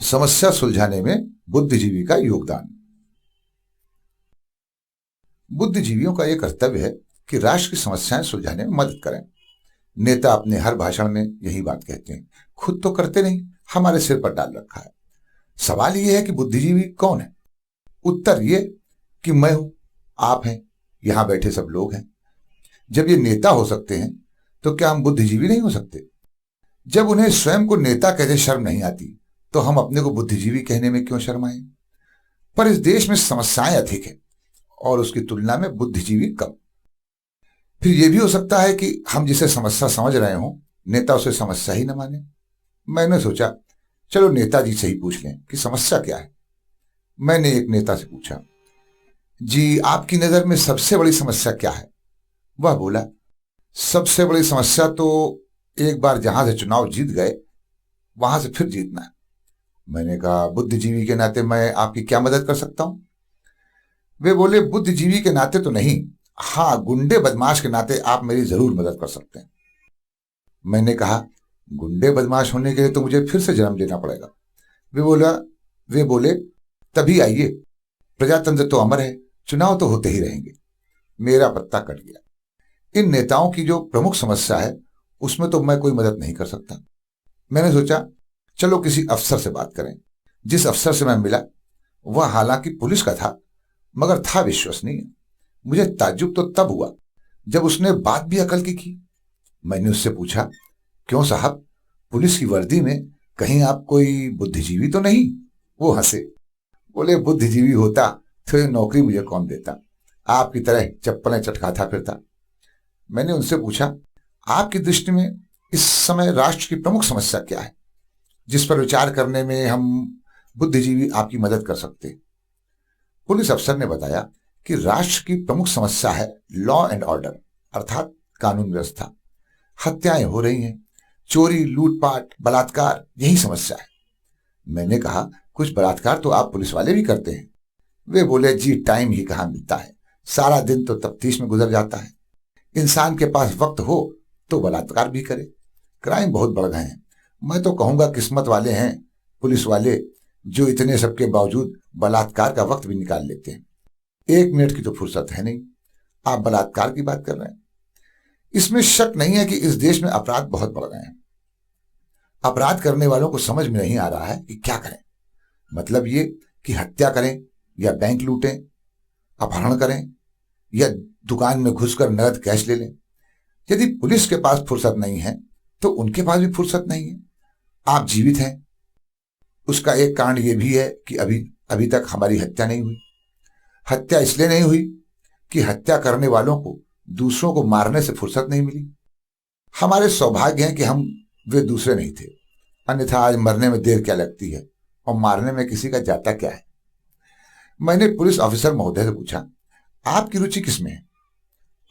समस्या सुलझाने में बुद्धिजीवी का योगदान। बुद्धिजीवियों का यह कर्तव्य है कि राष्ट्र की समस्याएं सुलझाने में मदद करें। नेता अपने हर भाषण में यही बात कहते हैं, खुद तो करते नहीं, हमारे सिर पर डाल रखा है। सवाल यह है कि बुद्धिजीवी कौन है? उत्तर यह कि मैं हूं, आप हैं, यहां बैठे सब लोग हैं। जब ये नेता हो सकते हैं तो क्या हम बुद्धिजीवी नहीं हो सकते? जब उन्हें स्वयं को नेता कहते शर्म नहीं आती तो हम अपने को बुद्धिजीवी कहने में क्यों शर्माएं? पर इस देश में समस्याएं अधिक है और उसकी तुलना में बुद्धिजीवी कम। फिर यह भी हो सकता है कि हम जिसे समस्या समझ रहे हों, नेता उसे समस्या ही न माने। मैंने सोचा चलो नेताजी से ही पूछ लें कि समस्या क्या है। मैंने एक नेता से पूछा, जी आपकी नजर में सबसे बड़ी समस्या क्या है? वह बोला, सबसे बड़ी समस्या तो एक बार जहां से चुनाव जीत गए वहां से फिर जीतना है। मैंने कहा, बुद्धिजीवी के नाते मैं आपकी क्या मदद कर सकता हूं? वे बोले, बुद्धिजीवी के नाते तो नहीं, हाँ गुंडे बदमाश के नाते आप मेरी जरूर मदद कर सकते हैं। मैंने कहा, गुंडे बदमाश होने के लिए तो मुझे फिर से जन्म लेना पड़ेगा। वे बोले तभी आइए, प्रजातंत्र तो अमर है, चुनाव तो होते ही रहेंगे। मेरा पत्ता कट गया। इन नेताओं की जो प्रमुख समस्या है उसमें तो मैं कोई मदद नहीं कर सकता। मैंने सोचा चलो किसी अफसर से बात करें। जिस अफसर से मैं मिला वह हालांकि पुलिस का था, मगर था विश्वसनीय। मुझे ताज्जुब तो तब हुआ जब उसने बात भी अकल की। मैंने उससे पूछा, क्यों साहब, पुलिस की वर्दी में कहीं आप कोई बुद्धिजीवी तो नहीं? वो हंसे, बोले, बुद्धिजीवी होता तो ये नौकरी मुझे कौन देता, आपकी तरह चप्पलें चटकाता फिरता। मैंने उनसे पूछा, आपकी दृष्टि में इस समय राष्ट्र की प्रमुख समस्या क्या है जिस पर विचार करने में हम बुद्धिजीवी आपकी मदद कर सकते? पुलिस अफसर ने बताया कि राष्ट्र की प्रमुख समस्या है लॉ एंड ऑर्डर, अर्थात कानून व्यवस्था। हत्याएं हो रही हैं, चोरी, लूटपाट, बलात्कार, यही समस्या है। मैंने कहा, कुछ बलात्कार तो आप पुलिस वाले भी करते हैं। वे बोले, जी टाइम ही कहां मिलता है, सारा दिन तो तफ्तीश में गुजर जाता है। इंसान के पास वक्त हो तो बलात्कार भी करे। क्राइम बहुत बढ़ गए हैं। मैं तो कहूंगा किस्मत वाले हैं पुलिस वाले जो इतने सबके बावजूद बलात्कार का वक्त भी निकाल लेते हैं। 1 मिनट की तो फुर्सत है नहीं, आप बलात्कार की बात कर रहे हैं। इसमें शक नहीं है कि इस देश में अपराध बहुत बढ़ गए हैं। अपराध करने वालों को समझ में नहीं आ रहा है कि क्या करें। मतलब ये कि हत्या करें या बैंक लूटें, अपहरण करें या दुकान में घुसकर नकद कैश ले लें। यदि पुलिस के पास फुर्सत नहीं है तो उनके पास भी फुर्सत नहीं है। आप जीवित हैं, उसका एक कारण यह भी है कि अभी तक हमारी हत्या नहीं हुई। हत्या इसलिए नहीं हुई कि हत्या करने वालों को दूसरों को मारने से फुर्सत नहीं मिली। हमारे सौभाग्य है कि हम वे दूसरे नहीं थे, अन्यथा आज मरने में देर क्या लगती है और मारने में किसी का जाता क्या है। मैंने पुलिस ऑफिसर महोदय से पूछा, आपकी रुचि किसमें है?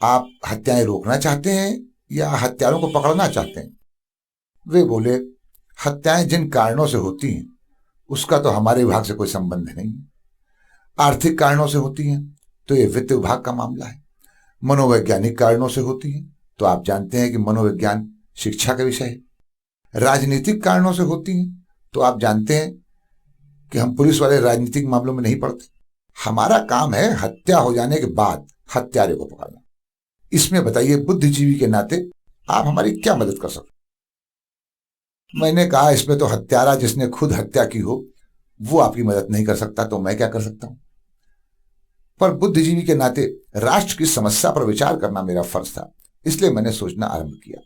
आप हत्याएं रोकना चाहते हैं या हत्यारों को पकड़ना चाहते हैं? वे बोले, हत्याएं जिन कारणों से होती हैं उसका तो हमारे विभाग से कोई संबंध नहीं है। आर्थिक कारणों से होती हैं तो यह वित्त विभाग का मामला है। मनोवैज्ञानिक कारणों से होती हैं तो आप जानते हैं कि मनोविज्ञान शिक्षा का विषय है। राजनीतिक कारणों से होती हैं तो आप जानते हैं कि हम पुलिस वाले राजनीतिक मामलों में नहीं पड़ते। हमारा काम है हत्या हो जाने के बाद हत्यारे को पकड़ना। इसमें बताइए, बुद्धिजीवी के नाते आप हमारी क्या मदद कर सकते? मैंने कहा, इसमें तो हत्यारा जिसने खुद हत्या की हो वो आपकी मदद नहीं कर सकता, तो मैं क्या कर सकता हूं? पर बुद्धिजीवी के नाते राष्ट्र की समस्या पर विचार करना मेरा फर्ज था, इसलिए मैंने सोचना आरंभ किया।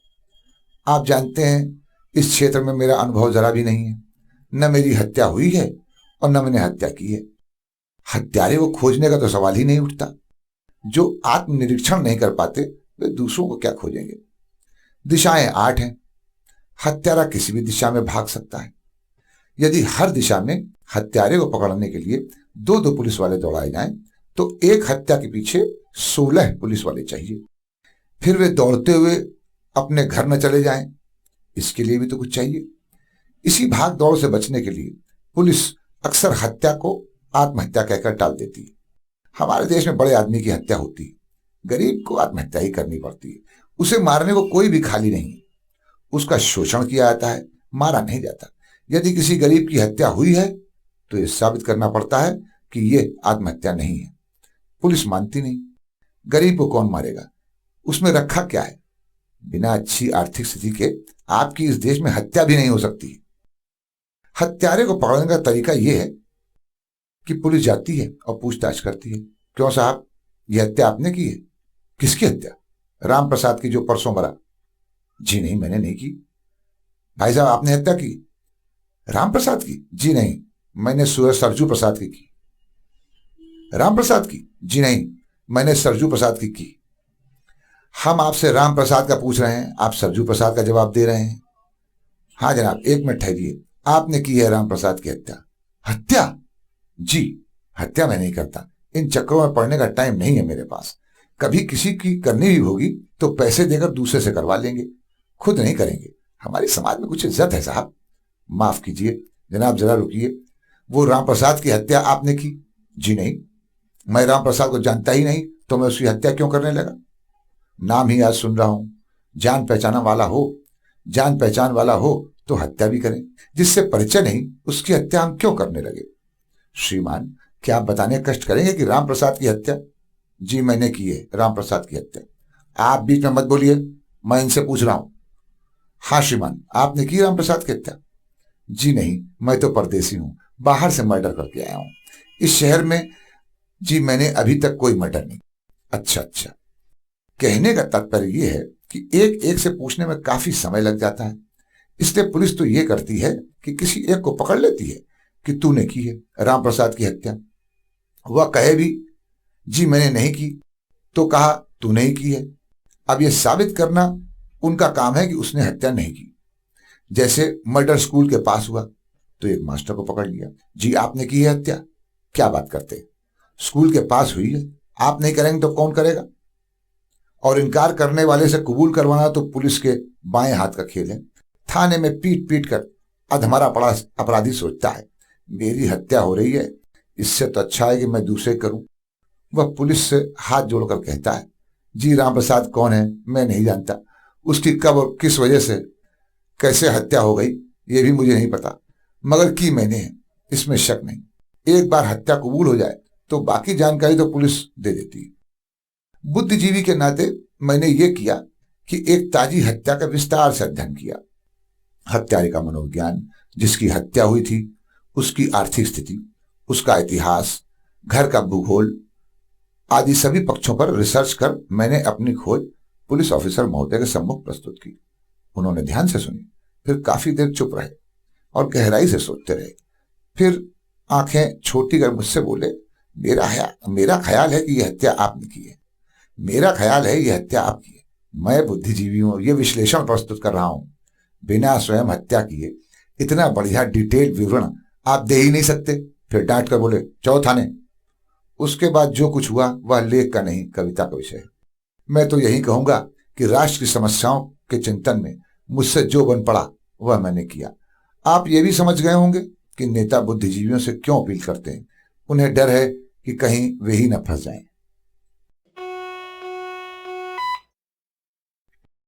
आप जानते हैं इस क्षेत्र में मेरा अनुभव जरा भी नहीं है। न मेरी हत्या हुई है और न मैंने हत्या की है। हत्यारे को खोजने का तो सवाल ही नहीं उठता। जो आत्मनिरीक्षण नहीं कर पाते वे दूसरों को क्या खोजेंगे? दिशाएं 8 हैं, हत्यारा किसी भी दिशा में भाग सकता है। यदि हर दिशा में हत्यारे को पकड़ने के लिए 2-2 पुलिस वाले दौड़ाए जाएं तो एक हत्या के पीछे 16 पुलिस वाले चाहिए। फिर वे दौड़ते हुए अपने घर न चले जाएं, इसके लिए भी तो कुछ चाहिए। इसी भाग दौड़ से बचने के लिए पुलिस अक्सर हत्या को आत्महत्या कहकर टाल देती है। हमारे देश में बड़े आदमी की हत्या होती है, गरीब को आत्महत्या ही करनी पड़ती है। उसे मारने को कोई भी खाली नहीं। उसका शोषण किया जाता है, मारा नहीं जाता। यदि किसी गरीब की हत्या हुई है तो यह साबित करना पड़ता है कि यह आत्महत्या नहीं है। पुलिस मानती नहीं। गरीब को कौन मारेगा? उसमें रखा क्या है? बिना अच्छी आर्थिक स्थिति के आपकी इस देश में हत्या भी नहीं हो सकती। हत्यारे को पकड़ने का तरीका यह है कि पुलिस जाती है और पूछताछ करती है, क्यों साहब, यह हत्या आपने की है? किसकी हत्या? राम प्रसाद की, जो परसों मरा। जी नहीं, मैंने नहीं की। भाई साहब, आपने हत्या की? राम प्रसाद की? जी नहीं, मैंने सरजू प्रसाद की। राम प्रसाद की? जी नहीं, मैंने सरजू प्रसाद की। हम आपसे राम प्रसाद का पूछ रहे हैं, आप सरजू प्रसाद का जवाब दे रहे हैं। हाँ जनाब, एक मिनट ठहरिए, आपने की है राम प्रसाद की हत्या? हत्या? जी, हत्या मैं नहीं करता। इन चक्रों में पड़ने का टाइम नहीं है मेरे पास। कभी किसी की करनी भी होगी तो पैसे देकर दूसरे से करवा लेंगे, खुद नहीं करेंगे। हमारी समाज में कुछ इज्जत है साहब। माफ कीजिए जनाब, जरा रुकिए। वो राम प्रसाद की हत्या आपने की? जी नहीं, मैं राम प्रसाद को जानता ही नहीं, तो मैं उसकी हत्या क्यों करने लगा? नाम ही आज सुन रहा हूं। जान पहचान वाला हो तो हत्या भी करें, जिससे परिचय नहीं उसकी हत्या हम क्यों करने लगे? श्रीमान, क्या आप बताने कष्ट करेंगे कि राम प्रसाद की हत्या? जी मैंने की है राम प्रसाद की हत्या। आप बीच में मत बोलिए, मैं इनसे पूछ रहा हूं। हाँ श्रीमान, आपने की राम प्रसाद की हत्या? जी नहीं, मैं तो परदेसी हूं, बाहर से मर्डर करके आया हूं इस शहर में। जी मैंने अभी तक कोई मर्डर नहीं। अच्छा, कहने का तात्पर्य यह है कि एक एक से पूछने में काफी समय लग जाता है। इसलिए पुलिस तो यह करती है कि किसी एक को पकड़ लेती है कि तूने की है राम प्रसाद की हत्या। वह कहे भी जी मैंने नहीं की, तो कहा तूने ही की है। अब यह साबित करना उनका काम है कि उसने हत्या नहीं की। जैसे मर्डर स्कूल के पास हुआ तो एक मास्टर को पकड़ लिया, जी आपने की है हत्या? क्या बात करते, स्कूल के पास हुई है, आप नहीं करेंगे तो कौन करेगा? और इनकार करने वाले से कबूल करवाना तो पुलिस के बाएं हाथ का खेल है। थाने में पीट पीट कर अधमरा पड़ा अपराधी सोचता है मेरी हत्या हो रही है, इससे तो अच्छा है कि मैं दूसरे करूं। वह पुलिस से हाथ जोड़कर कहता है, जी राम प्रसाद कौन है मैं नहीं जानता, उसकी कब और किस वजह से कैसे हत्या हो गई ये भी मुझे नहीं पता, मगर की मैंने है, इसमें शक नहीं। एक बार हत्या कबूल हो जाए तो बाकी जानकारी तो पुलिस दे देती है। बुद्धिजीवी के नाते मैंने ये किया कि एक ताजी हत्या का विस्तार से अध्ययन किया। हत्यारे का मनोविज्ञान, जिसकी हत्या हुई थी, उसकी आर्थिक स्थिति, उसका इतिहास, घर का भूगोल आदि सभी पक्षों पर रिसर्च कर मैंने अपनी खोज पुलिस ऑफिसर महोदय के सम्मुख प्रस्तुत की। उन्होंने ध्यान से सुनी, फिर काफी देर चुप रहे और गहराई से सोचते रहे। फिर आंखें छोटी कर मुझसे बोले, मेरा ख्याल है कि यह हत्या आपने की है। मेरा ख्याल है यह हत्या आपकी है। मैं बुद्धिजीवी हूं, यह विश्लेषण प्रस्तुत कर रहा हूं। बिना स्वयं हत्या किए इतना बढ़िया डिटेल विवरण आप दे ही नहीं सकते। फिर डांट कर बोले, जाओ थाने। उसके बाद जो कुछ हुआ वह लेख का नहीं, कविता का विषय है। मैं तो यही कहूंगा कि राष्ट्र की समस्याओं के चिंतन में मुझसे जो बन पड़ा वह मैंने किया। आप ये भी समझ गए होंगे कि नेता बुद्धिजीवियों से क्यों अपील करते हैं। उन्हें डर है कि कहीं वे ही न फंस जाएं।